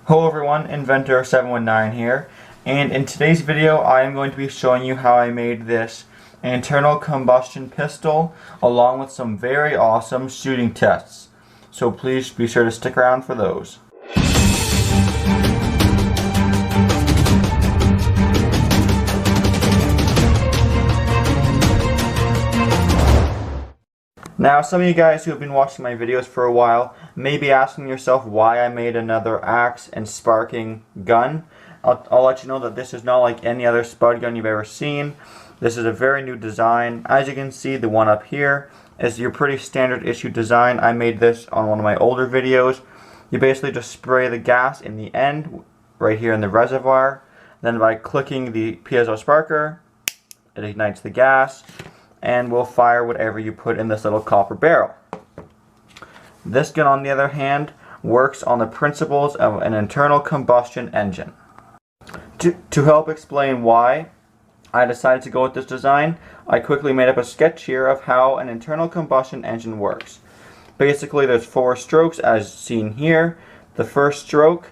Hello everyone, Inventor719 here, and in today's video I am going to be showing you how I made this internal combustion pistol along with some very awesome shooting tests. So please be sure to stick around for those. Now, some of you guys who have been watching my videos for a while may be asking yourself why I made another axe and sparking gun. I'll let you know that this is not like any other spud gun you've ever seen. This is a very new design. As you can see, the one up here is your pretty standard issue design. I made this on one of my older videos. You basically just spray the gas in the end, right here in the reservoir. Then by clicking the piezo sparker, it ignites the gas and will fire whatever you put in this little copper barrel. This gun, on the other hand, works on the principles of an internal combustion engine. To help explain why I decided to go with this design, I quickly made up a sketch here of how an internal combustion engine works. Basically, there's 4 strokes as seen here. The first stroke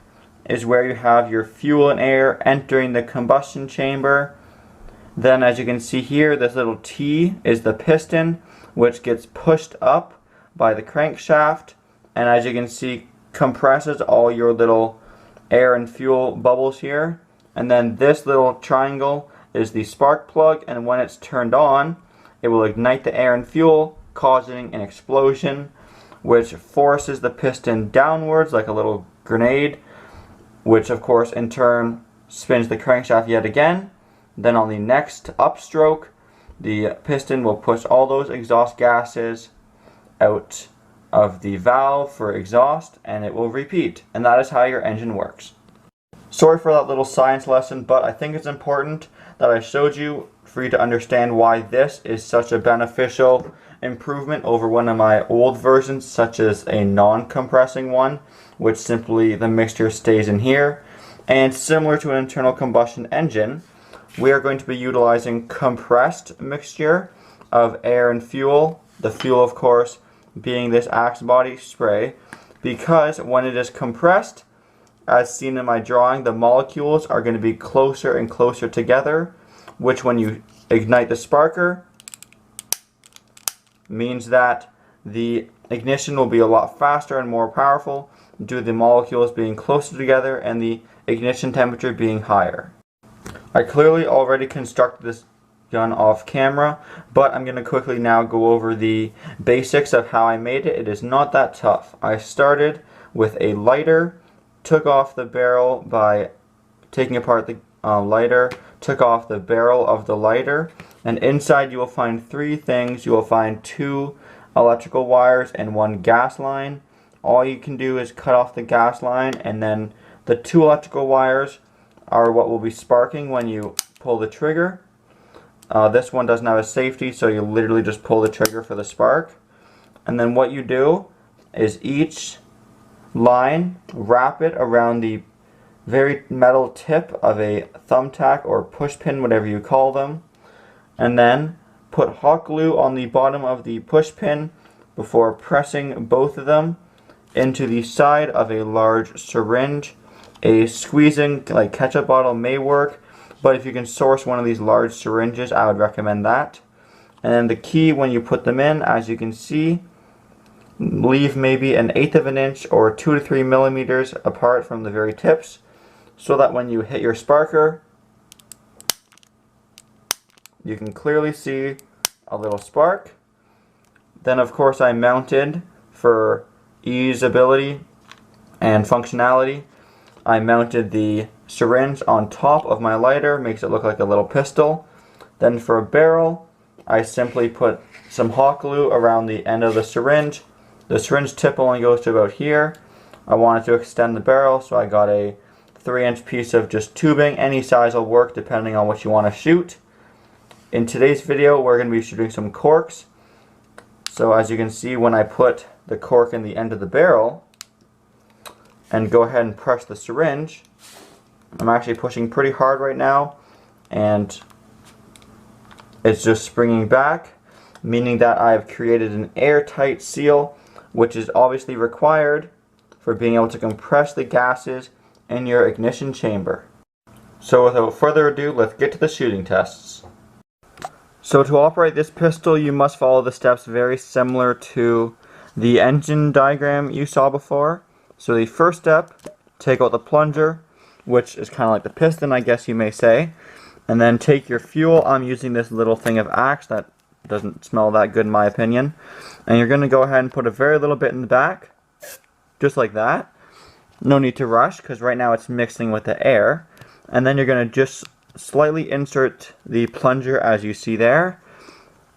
is where you have your fuel and air entering the combustion chamber. Then, as you can see here, this little T is the piston, which gets pushed up by the crankshaft, and as you can see, compresses all your little air and fuel bubbles here. And then this little triangle is the spark plug, and when it's turned on, it will ignite the air and fuel, causing an explosion, which forces the piston downwards like a little grenade, which of course in turn spins the crankshaft yet again. Then on the next upstroke, the piston will push all those exhaust gases out of the valve for exhaust, and it will repeat. And that is how your engine works. Sorry for that little science lesson, but I think it's important that I showed you for you to understand why this is such a beneficial improvement over one of my old versions, such as a non-compressing one, which simply the mixture stays in here. And similar to an internal combustion engine, we are going to be utilizing compressed mixture of air and fuel, the fuel of course being this axe body spray, because when it is compressed, as seen in my drawing, the molecules are going to be closer and closer together, which when you ignite the sparker means that the ignition will be a lot faster and more powerful due to the molecules being closer together and the ignition temperature being higher. I clearly already constructed this gun off camera, but I'm going to quickly now go over the basics of how I made it. It is not that tough. I started with a lighter, took off the barrel by taking apart the lighter, took off the barrel of the lighter, and inside you will find 3 things. You will find 2 electrical wires and 1 gas line. All you can do is cut off the gas line, and then the 2 electrical wires are what will be sparking when you pull the trigger. This one doesn't have a safety, so you literally just pull the trigger for the spark. And then what you do is each line, wrap it around the very metal tip of a thumbtack or push pin, whatever you call them, and then put hot glue on the bottom of the push pin before pressing both of them into the side of a large syringe. A squeezing like ketchup bottle may work, but if you can source one of these large syringes, I would recommend that. And then the key, when you put them in, as you can see, leave maybe 1/8 of an inch or 2 to 3 millimeters apart from the very tips, so that when you hit your sparker, you can clearly see a little spark. Then of course I mounted, for easeability and functionality, I mounted the syringe on top of my lighter, makes it look like a little pistol. Then for a barrel, I simply put some hot glue around the end of the syringe. The syringe tip only goes to about here. I wanted to extend the barrel, so I got a 3-inch piece of just tubing. Any size will work depending on what you want to shoot. In today's video, we're going to be shooting some corks. So as you can see, when I put the cork in the end of the barrel and go ahead and press the syringe, I'm actually pushing pretty hard right now, and it's just springing back, meaning that I've created an airtight seal, which is obviously required for being able to compress the gases in your ignition chamber. So without further ado, let's get to the shooting tests. So to operate this pistol, you must follow the steps very similar to the engine diagram you saw before. So the first step, take out the plunger, which is kind of like the piston, I guess you may say. And then take your fuel. I'm using this little thing of Axe that doesn't smell that good in my opinion. And you're going to go ahead and put a very little bit in the back, just like that. No need to rush, because right now it's mixing with the air. And then you're going to just slightly insert the plunger as you see there.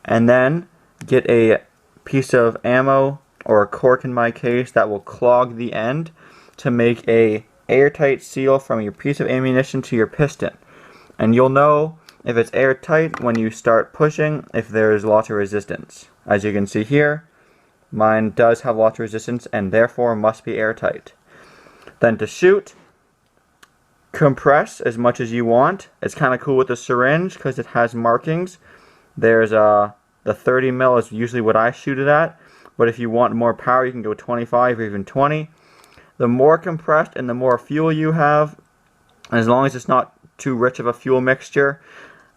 And then get a piece of ammo, or a cork in my case, that will clog the end to make a airtight seal from your piece of ammunition to your piston. And you'll know if it's airtight when you start pushing, if there's lots of resistance. As you can see here, mine does have lots of resistance and therefore must be airtight. Then to shoot, compress as much as you want. It's kind of cool with the syringe because it has markings. There's the 30 mil is usually what I shoot it at. But if you want more power, you can go 25 or even 20. The more compressed and the more fuel you have, as long as it's not too rich of a fuel mixture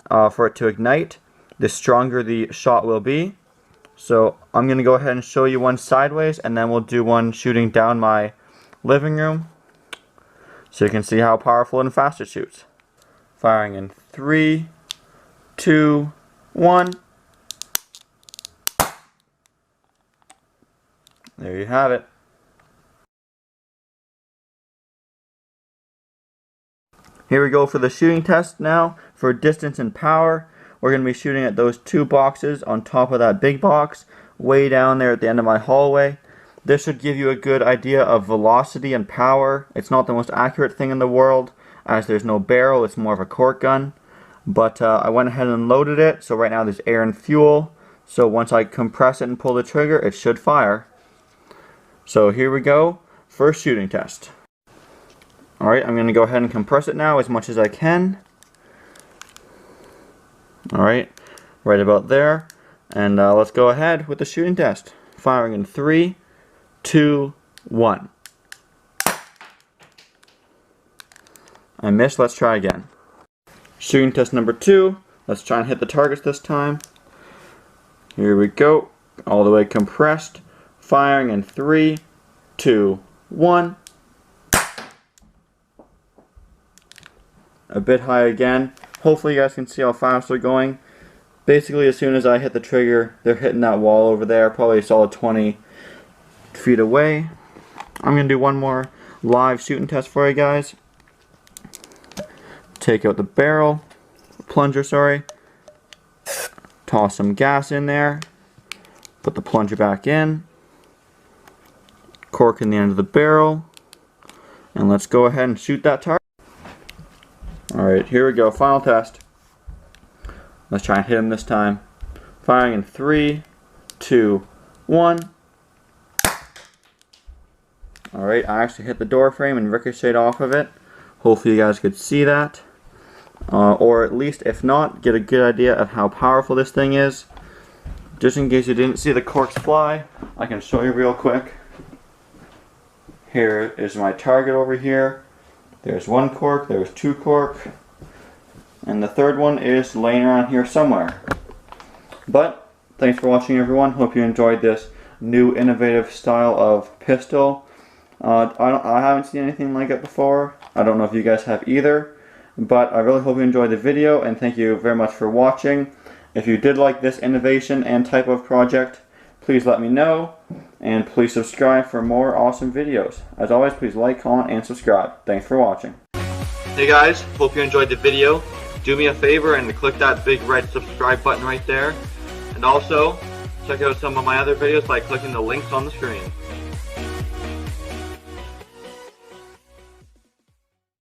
for it to ignite, the stronger the shot will be. So I'm going to go ahead and show you one sideways, and then we'll do one shooting down my living room, so you can see how powerful and fast it shoots. Firing in 3, 2, 1. There you have it. Here we go for the shooting test now. For distance and power, we're going to be shooting at those two boxes on top of that big box, way down there at the end of my hallway. This should give you a good idea of velocity and power. It's not the most accurate thing in the world, as there's no barrel, it's more of a cork gun. But I went ahead and loaded it, so right now there's air and fuel. So once I compress it and pull the trigger, it should fire. So here we go, first shooting test. Alright, I'm going to go ahead and compress it now as much as I can. Alright, right about there. And let's go ahead with the shooting test. Firing in 3, 2, 1. I missed, let's try again. Shooting test number 2. Let's try and hit the targets this time. Here we go, all the way compressed. Firing in 3, 2, 1. A bit high again. Hopefully you guys can see how fast they're going. Basically, as soon as I hit the trigger, they're hitting that wall over there, probably a solid 20 feet away. I'm going to do one more live shooting test for you guys. Take out the barrel, plunger, sorry. Toss some gas in there. Put the plunger back in. Cork in the end of the barrel, and let's go ahead and shoot that target. Alright, here we go, final test. Let's try and hit him this time. Firing in 3, 2, 1. Alright, I actually hit the door frame and ricocheted off of it. Hopefully you guys could see that. Or at least, if not, get a good idea of how powerful this thing is. Just in case you didn't see the corks fly, I can show you real quick. Here is my target over here. There's one cork, there's two cork, and the third one is laying around here somewhere. But thanks for watching, everyone. Hope you enjoyed this new innovative style of pistol. I haven't seen anything like it before. I don't know if you guys have either, but I really hope you enjoyed the video, and thank you very much for watching. If you did like this innovation and type of project, please let me know, and please subscribe for more awesome videos. As always, please like, comment, and subscribe. Thanks for watching. Hey guys, hope you enjoyed the video. Do me a favor and click that big red subscribe button right there. And also, check out some of my other videos by clicking the links on the screen.